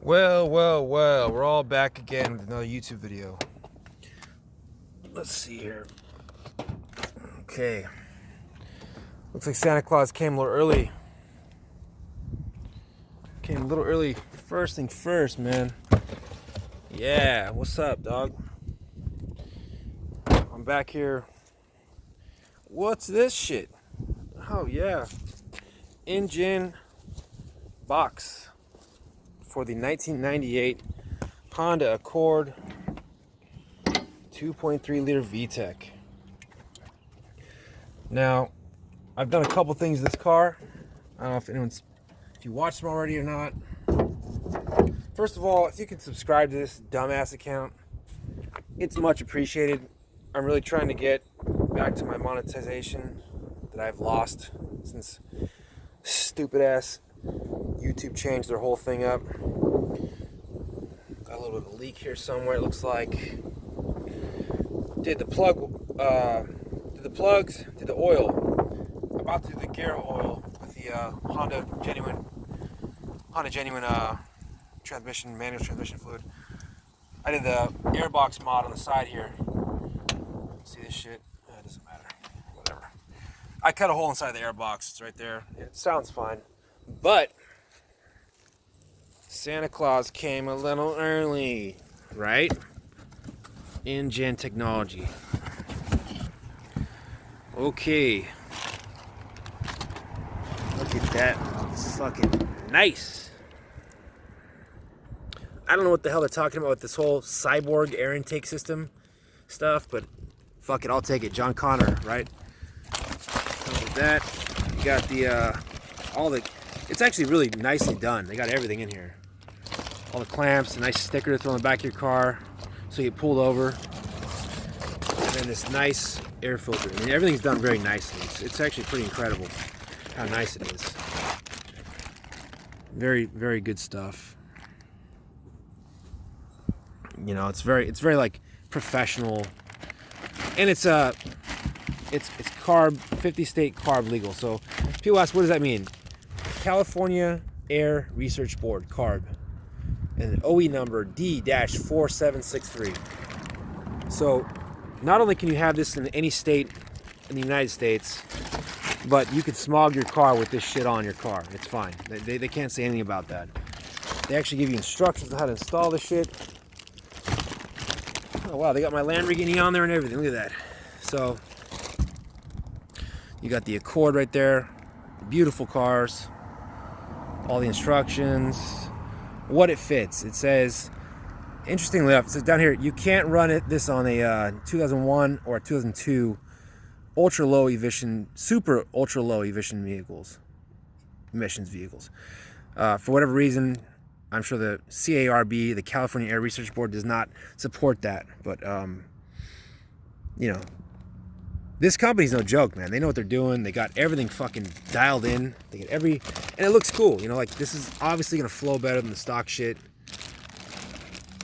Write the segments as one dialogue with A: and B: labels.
A: Well, we're all back again with another YouTube video. Let's see here. Okay. Looks like Santa Claus came a little early. First thing first, man. Yeah, what's up, dog? I'm back here. What's this shit? Oh, yeah. Injen box for the 1998 Honda Accord 2.3 liter VTEC. Now, I've done a couple things with this car. I don't know if you watched them already or not. First of all, if you can subscribe to this dumbass account, it's much appreciated. I'm really trying to get back to my monetization that I've lost since stupid ass YouTube changed their whole thing up. Got a little bit of a leak here somewhere, it looks like. Did the oil. About to do the gear oil with the Honda genuine transmission, manual transmission fluid. I did the airbox mod on the side here. See this shit? It doesn't matter. Whatever. I cut a hole inside the airbox. It's right there. It sounds fine. But Santa Claus came a little early, right? Injen technology. Okay. Look at that. It's fucking nice. I don't know what the hell they're talking about with this whole cyborg air intake system stuff, but fuck it, I'll take it. John Connor, right? Look at that. You got the it's actually really nicely done. They got everything in here. All the clamps, a nice sticker to throw on the back of your car so you get pulled over. And then this nice air filter. I mean, everything's done very nicely. It's actually pretty incredible how nice it is. Very, very good stuff. You know, it's very like professional, and it's carb 50 state carb legal. So people ask, what does that mean? California Air Research Board, CARB, and OE number D-4763. So not only can you have this in any state in the United States, but you could smog your car with this shit on your car. It's fine. They can't say anything about that. They actually give you instructions on how to install this shit. Oh wow, they got my Lamborghini on there and everything. Look at that. So you got the Accord right there. Beautiful cars. All the instructions. What it fits. It says, interestingly enough, it says down here, you can't run this on a 2001 or a 2002 ultra low emission, super ultra low emission vehicles. For whatever reason, I'm sure the CARB, the California Air Research Board, does not support that. But, you know, this company's no joke, man. They know what they're doing. They got everything fucking dialed in. They get and it looks cool. You know, like this is obviously going to flow better than the stock shit.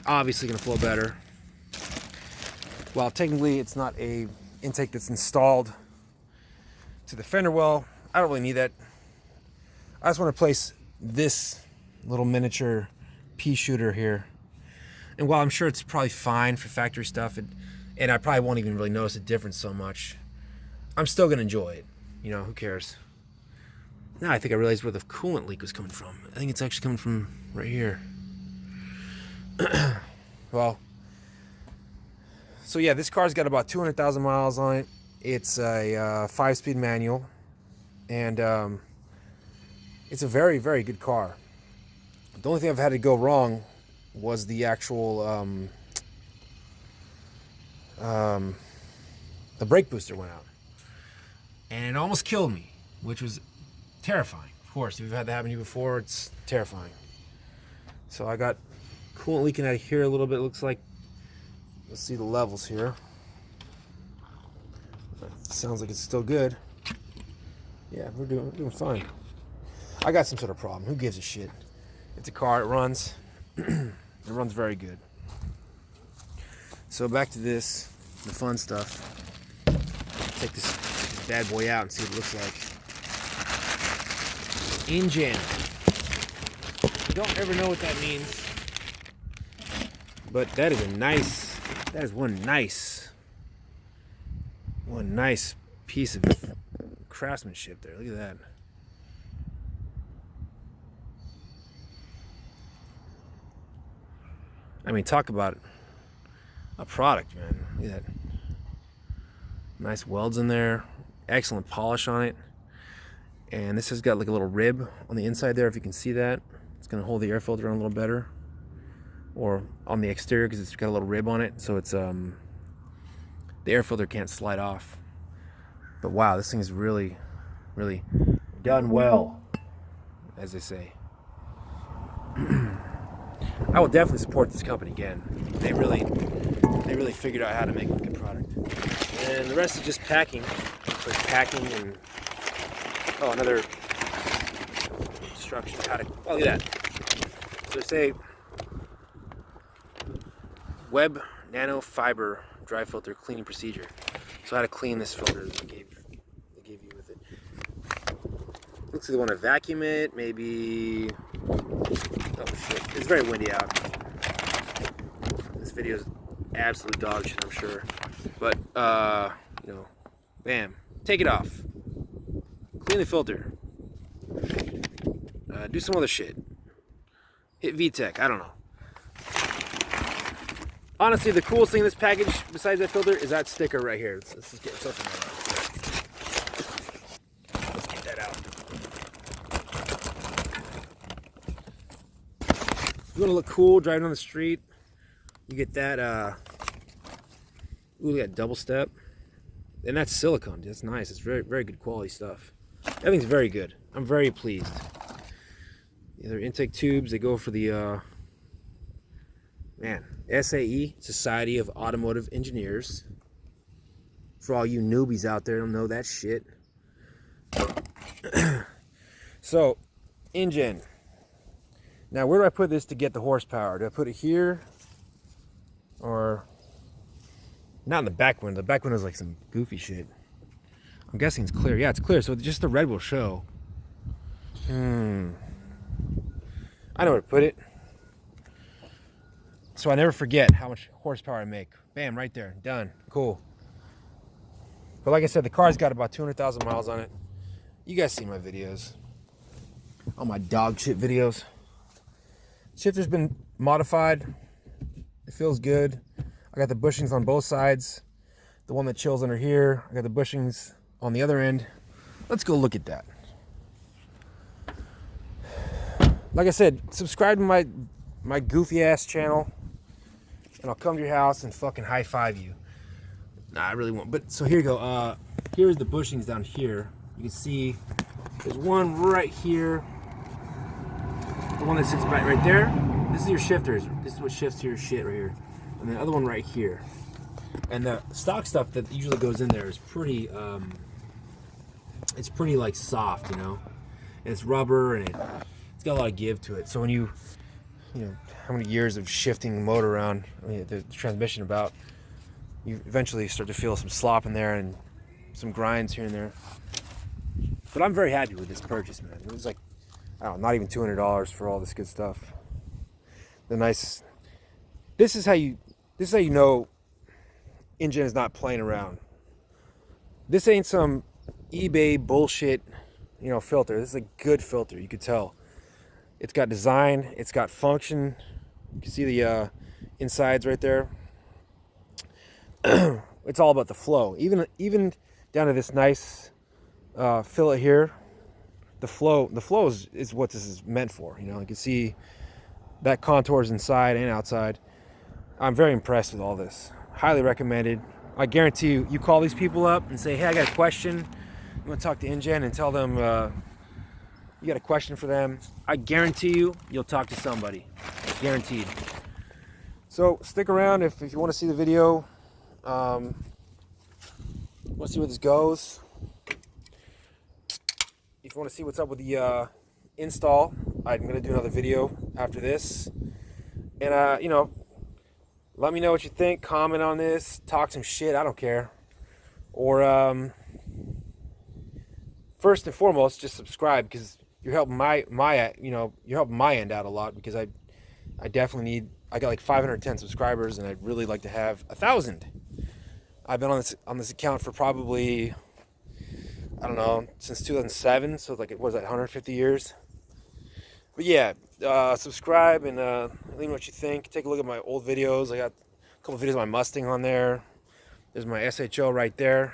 A: Obviously going to flow better. Well, technically it's not a intake that's installed to the fender well. I don't really need that. I just want to place this little miniature pea shooter here, and while I'm sure it's probably fine for factory stuff, and I probably won't even really notice a difference so much, I'm still gonna enjoy it. You know, who cares? Now I think I realized where the coolant leak was coming from. I think it's actually coming from right here. Well, so yeah, this car's got about 200,000 miles on it. It's a 5-speed manual, and it's a very, very good car. The only thing I've had to go wrong was the actual the brake booster went out, and it almost killed me, which was terrifying. Of course, if you've had that happen to you before, it's terrifying. So I got coolant leaking out of here a little bit. It looks like. Let's see the levels here. Sounds like it's still good. Yeah, we're doing fine. I got some sort of problem. Who gives a shit? It's a car. It runs. It runs very good. So back to this, the fun stuff. Take this bad boy out and see what it looks like. Injen. You don't ever know what that means. But that is one nice piece of craftsmanship there. Look at that. I mean, talk about a product, man. Look at that. Nice welds in there. Excellent polish on it. And this has got like a little rib on the inside there, if you can see that. It's gonna hold the air filter on a little better. Or on the exterior, because it's got a little rib on it, so it's the air filter can't slide off. But wow, this thing is really done well, as they say. I will definitely support this company again. They really figured out how to make a good product. And the rest is just packing. Like packing and another instruction how to. Oh, look at that. So say web nanofiber dry filter cleaning procedure. So how to clean this filter that they gave you with it. Looks like they want to vacuum it, maybe. Oh shit! It's very windy out. This video is absolute dog shit, I'm sure. But you know, bam, take it off. Clean the filter. Do some other shit. Hit VTEC. I don't know. Honestly, the coolest thing in this package, besides that filter, is that sticker right here. Let's just get something out. Let's get that out. You want to look cool driving on the street? You get that. Ooh, look at that double step, and that's silicone. That's nice. It's very good quality stuff. Everything's very good. I'm very pleased. They're intake tubes. They go for the SAE, Society of Automotive Engineers. For all you newbies out there who don't know that shit. So, injen. Now, where do I put this to get the horsepower? Do I put it here? Or not in the back window? The back window is like some goofy shit. I'm guessing it's clear. Yeah, it's clear. So just the red will show. I know where to put it. So I never forget how much horsepower I make. Bam, right there. Done. Cool. But like I said, the car's got about 200,000 miles on it. You guys see my videos. All my dog shit videos. Shifter's been modified. It feels good. I got the bushings on both sides. The one that chills under here. I got the bushings on the other end. Let's go look at that. Like I said, subscribe to my goofy ass channel, and I'll come to your house and fucking high five you. Nah, I really won't. But so here you go. Here's the bushings down here. You can see there's one right here. The one that sits right there. This is your shifters. This is what shifts your shit right here. And the other one right here. And the stock stuff that usually goes in there is pretty. It's pretty like soft, you know. And it's rubber and it's got a lot of give to it. So when you know, how many years of shifting the motor around, the transmission about, you eventually start to feel some slop in there and some grinds here and there. But I'm very happy with this purchase, man. It was like, I don't know, not even $200 for all this good stuff. The nice. This is how you know injen is not playing around. This ain't some eBay bullshit, you know, filter. This is a good filter. You could tell. It's got design. It's got function. You can see the insides right there. It's all about the flow. Even down to this nice fillet here. The flow is what this is meant for. You know, you can see that contours inside and outside. I'm very impressed with all this. Highly recommended. I guarantee you call these people up and say, hey, I got a question. You want to talk to injen and tell them you got a question for them. I guarantee you'll talk to somebody. Guaranteed. So stick around if you want to see the video. Want to see where this goes. If you want to see what's up with the install, I'm going to do another video after this. And, you know, let me know what you think. Comment on this. Talk some shit. I don't care. Or, first and foremost, just subscribe, because you're helping you're helping my end out a lot, because I definitely need I got like 510 subscribers, and I'd really like to have 1,000. I've been on this account for probably, I don't know, since 2007. So like, it was that 150 years. But yeah, subscribe and let me know what you think. Take a look at my old videos. I got a couple videos of my Mustang on there. There's my SHO right there.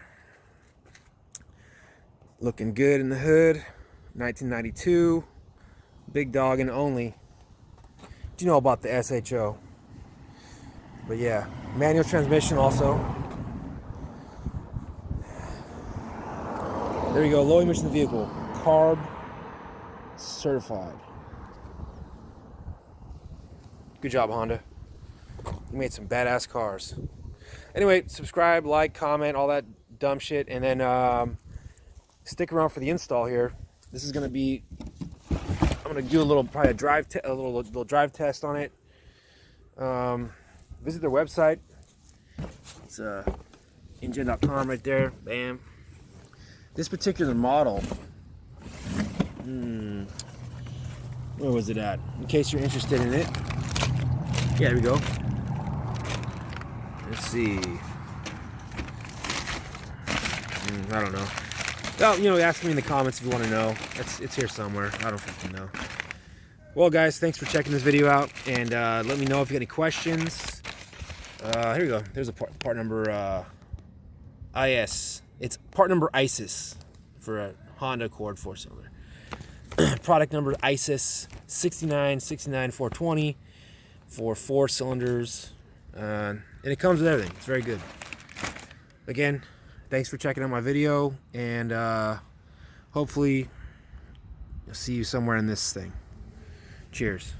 A: Looking good in the hood. 1992. Big dog and only. Do you know about the SHO? But yeah, manual transmission also. There you go, low emission vehicle. CARB certified. Good job, Honda. You made some badass cars. Anyway, subscribe, like, comment, all that dumb shit, and then stick around for the install here. This is gonna be, I'm gonna do probably a little drive test on it. Visit their website. It's injen.com right there. Bam. This particular model, where was it at? In case you're interested in it. Yeah, there we go. Let's see. I don't know. Well, ask me in the comments if you want to know. It's here somewhere. I don't fucking know. Well, guys, thanks for checking this video out, and let me know if you got any questions. Here we go. There's a part number IS. It's part number ISIS for a Honda Accord 4-cylinder. Product number ISIS 6969420 for 4 cylinders, and it comes with everything. It's very good. Again, thanks for checking out my video, and hopefully I'll see you somewhere in this thing. Cheers.